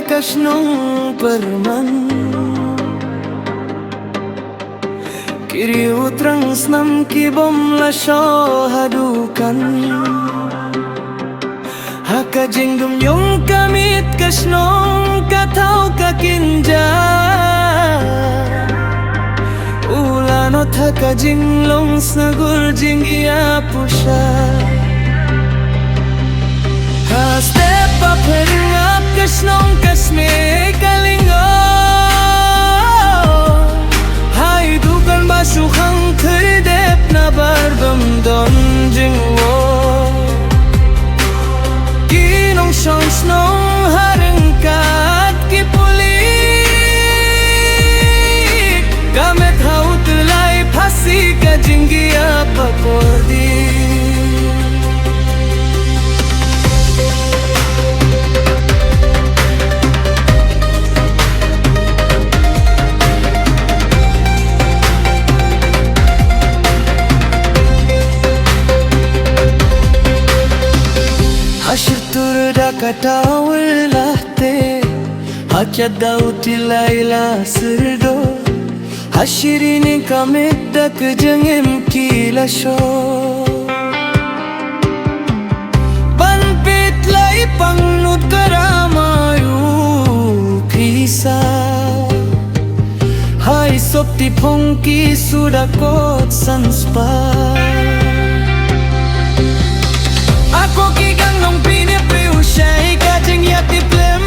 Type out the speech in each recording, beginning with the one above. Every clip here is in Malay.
Kasnong perman Kiri utrang snam ki bom la sho hadukan Haka jingdum yung kamit kasnong katau kakinja Ulanot haka jinglong snagur jingia pusha Ha step up heading up kasnong kasme kalingo Hai dukan basuhang kerdep na barbam don jingwo Kinong siyang snong harengkat kipulik Gamet hau tulay pasi ka jinggia pakordi Hashir turda katawul lahte Hakyat dauti layla sirdo Hashirini kamiddak jangim kila sho Banpit lay pangnut karamayu krisa Hai sopti pongki sudakot sanspar Ako kigang nung pinipriw siya'y kajing yatiplem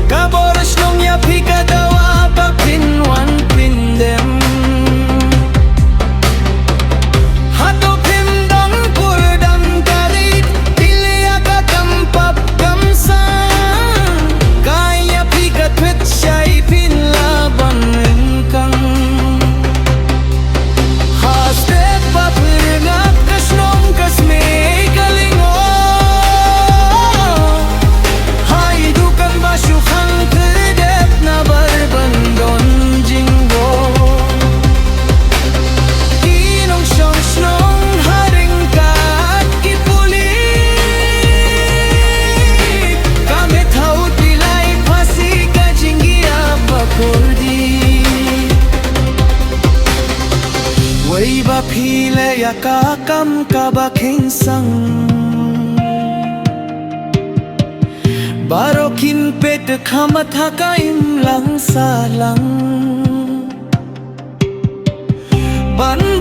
Kaboras nung yapi kadawa papinwan pindem Hato pindang purdang karit Tiliya katampap kamsan Kaya pikatwit siya'y pinlaban ringkang Step up ringap kasnong kasme kalingo Hai dukan basyuhan kerdep na barbandon jinggo Kinong siyang snong haringkat kipulik Kamit haut bilay pasi ka jinggia bakordi Way ba pile ya kakam ka baking sang Barokin pet kamat hakaim lang salang Ban